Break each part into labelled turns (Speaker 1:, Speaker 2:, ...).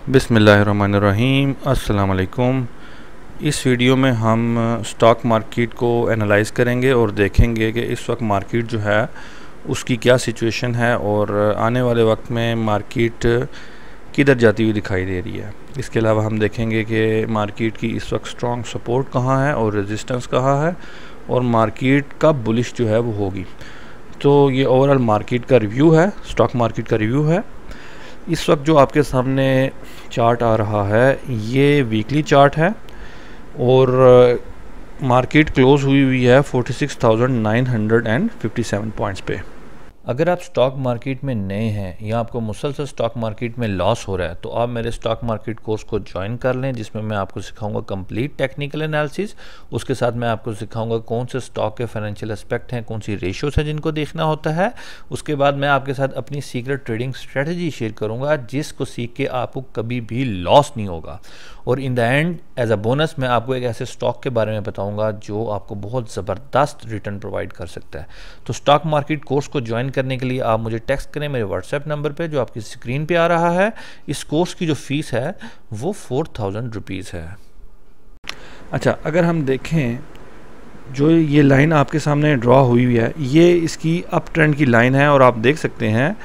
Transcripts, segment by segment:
Speaker 1: बिस्मिल्लाहिर्रहमानिर्रहीम। अस्सलाम वालेकुम। इस वीडियो में हम स्टॉक मार्केट को एनालाइज़ करेंगे और देखेंगे कि इस वक्त मार्केट जो है उसकी क्या सिचुएशन है और आने वाले वक्त में मार्केट किधर जाती हुई दिखाई दे रही है। इसके अलावा हम देखेंगे कि मार्केट की इस वक्त स्ट्रॉन्ग सपोर्ट कहाँ है और रेजिस्टेंस कहाँ है और मार्केट कब बुलिश जो है वो होगी। तो ये ओवरऑल मार्केट का रिव्यू है, स्टॉक मार्केट का रिव्यू है। इस वक्त जो आपके सामने चार्ट आ रहा है ये वीकली चार्ट है और मार्केट क्लोज हुई है 46,957 पॉइंट्स पे। अगर आप स्टॉक मार्केट में नए हैं या आपको मुसलसल स्टॉक मार्केट में लॉस हो रहा है तो आप मेरे स्टॉक मार्केट कोर्स को ज्वाइन कर लें, जिसमें मैं आपको सिखाऊंगा कंप्लीट टेक्निकल एनालिसिस। उसके साथ मैं आपको सिखाऊंगा कौन से स्टॉक के फाइनेंशियल एस्पेक्ट हैं, कौन सी रेशियोज हैं जिनको देखना होता है। उसके बाद मैं आपके साथ अपनी सीक्रेट ट्रेडिंग स्ट्रेटजी शेयर करूँगा जिसको सीख के आपको कभी भी लॉस नहीं होगा। और in the end as a bonus मैं आपको एक ऐसे स्टॉक के बारे में बताऊंगा जो आपको बहुत ज़बरदस्त रिटर्न प्रोवाइड कर सकता है। तो स्टॉक मार्केट कोर्स को ज्वाइन करने के लिए आप मुझे टेक्स्ट करें मेरे व्हाट्सएप नंबर पे जो आपकी स्क्रीन पे आ रहा है। इस कोर्स की जो फीस है वो 4000 रुपीज़ है। अच्छा, अगर हम देखें जो ये लाइन आपके सामने ड्रॉ हुई है ये इसकी अप ट्रेंड की लाइन है और आप देख सकते हैं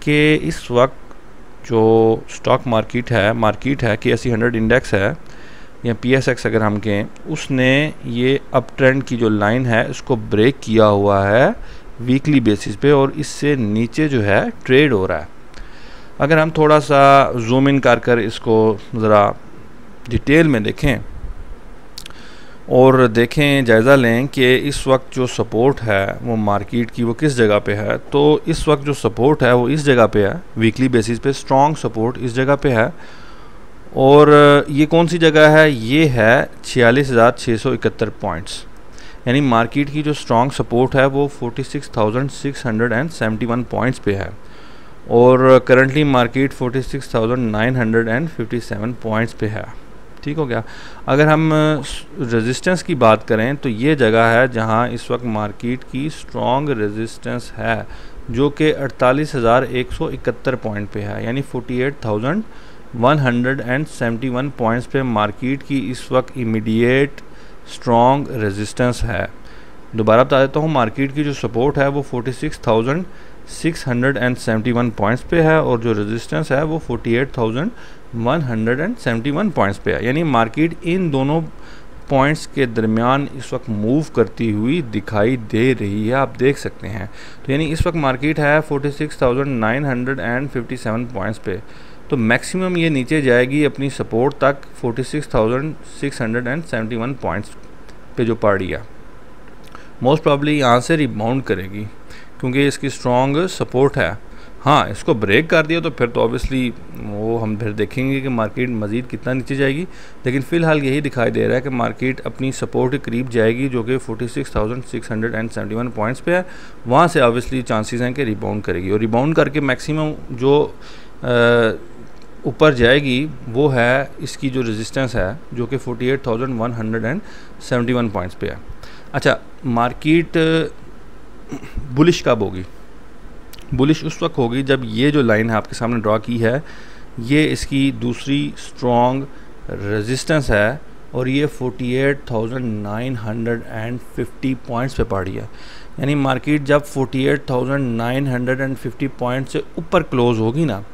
Speaker 1: कि इस वक्त जो स्टॉक मार्केट है KSE 100 इंडेक्स है या PSX अगर हम कहें, उसने ये अप ट्रेंड की जो लाइन है उसको ब्रेक किया हुआ है वीकली बेसिस पे और इससे नीचे जो है ट्रेड हो रहा है। अगर हम थोड़ा सा जूम इन कर इसको ज़रा डिटेल में देखें और देखें, जायज़ा लें कि इस वक्त जो सपोर्ट है वो मार्केट की वो किस जगह पे है। तो इस वक्त जो सपोर्ट है वो इस जगह पे है, वीकली बेसिस पे स्ट्रॉन्ग सपोर्ट इस जगह पे है। और ये कौन सी जगह है? ये है 46,671 पॉइंट्स। यानी मार्केट की जो स्ट्रॉन्ग सपोर्ट है वो 46,671 पॉइंट्स पे है और करंटली मार्केट 46,957 पॉइंट्स पे है। ठीक हो गया। अगर हम रेजिस्टेंस की बात करें तो ये जगह है जहां इस वक्त मार्केट की स्ट्रॉन्ग रेजिस्टेंस है जो कि 48,171 पॉइंट पे है, यानी 48,171 पॉइंट्स पे मार्केट की इस वक्त इमीडिएट स्ट्रॉन्ग रेजिस्टेंस है। दोबारा बता देता हूँ, मार्केट की जो सपोर्ट है वो 46,671 पॉइंट्स पे है और जो रेजिस्टेंस है वो 48,171 पॉइंट्स पे है। यानी मार्केट इन दोनों पॉइंट्स के दरमियान इस वक्त मूव करती हुई दिखाई दे रही है, आप देख सकते हैं। तो यानी इस वक्त मार्केट है 46,957 पॉइंट्स पे, तो मैक्सिमम ये नीचे जाएगी अपनी सपोर्ट तक 46,671 पॉइंट्स पे जो पड़ रही है। मोस्ट प्रॉब्ली यहाँ से रिबाउंड करेगी क्योंकि इसकी स्ट्रॉन्ग सपोर्ट है। हाँ, इसको ब्रेक कर दिया तो फिर तो ऑब्वियसली वो हम फिर देखेंगे कि मार्केट मज़ीद कितना नीचे जाएगी, लेकिन फ़िलहाल यही दिखाई दे रहा है कि मार्केट अपनी सपोर्ट के करीब जाएगी जो कि 46,671 पॉइंट्स पे है। वहाँ से ऑब्वियसली चांसेस हैं कि रिबाउंड करेगी और रिबाउंड करके मैक्सिमम जो ऊपर जाएगी वो है इसकी जो रेजिस्टेंस है जो कि 48,171 पॉइंट्स पे है। अच्छा, मार्केट बुलिश कब होगी? बुलिश उस वक्त होगी जब ये जो लाइन है आपके सामने ड्रॉ की है ये इसकी दूसरी स्ट्रॉन्ग रेजिस्टेंस है और ये 48,950 पॉइंट्स पे पड़ी है। यानी मार्केट जब 48,950 पॉइंट से ऊपर क्लोज होगी ना,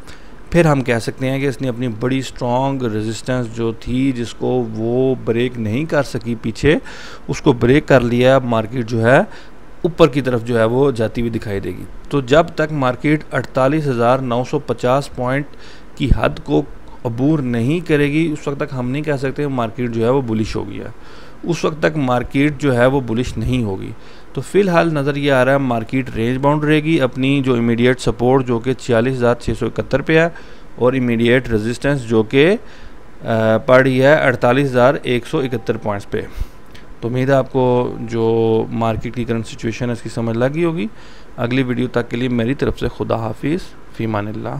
Speaker 1: फिर हम कह सकते हैं कि इसने अपनी बड़ी स्ट्रॉन्ग रेजिस्टेंस जो थी जिसको वो ब्रेक नहीं कर सकी पीछे, उसको ब्रेक कर लिया। अब मार्केट जो है ऊपर की तरफ जो है वो जाती हुई दिखाई देगी। तो जब तक मार्केट 48,950 पॉइंट की हद को अबूर नहीं करेगी उस वक्त तक हम नहीं कह सकते मार्केट जो है वो बुलिश हो गई है। उस वक्त तक मार्केट जो है वो बुलिश नहीं होगी। तो फ़िलहाल नज़र ये आ रहा है मार्केट रेंज बाउंड रहेगी अपनी जो इमीडिएट सपोर्ट जो कि 46,671 पे है और इमीडिएट रेजिस्टेंस जो कि पड़ रही है 48,171 पॉइंट्स पे। तो उम्मीद है आपको जो मार्केट की करंट सिचुएशन है इसकी समझ लगी होगी। अगली वीडियो तक के लिए मेरी तरफ से खुदा हाफिज़, फ़ी अमानिल्लाह।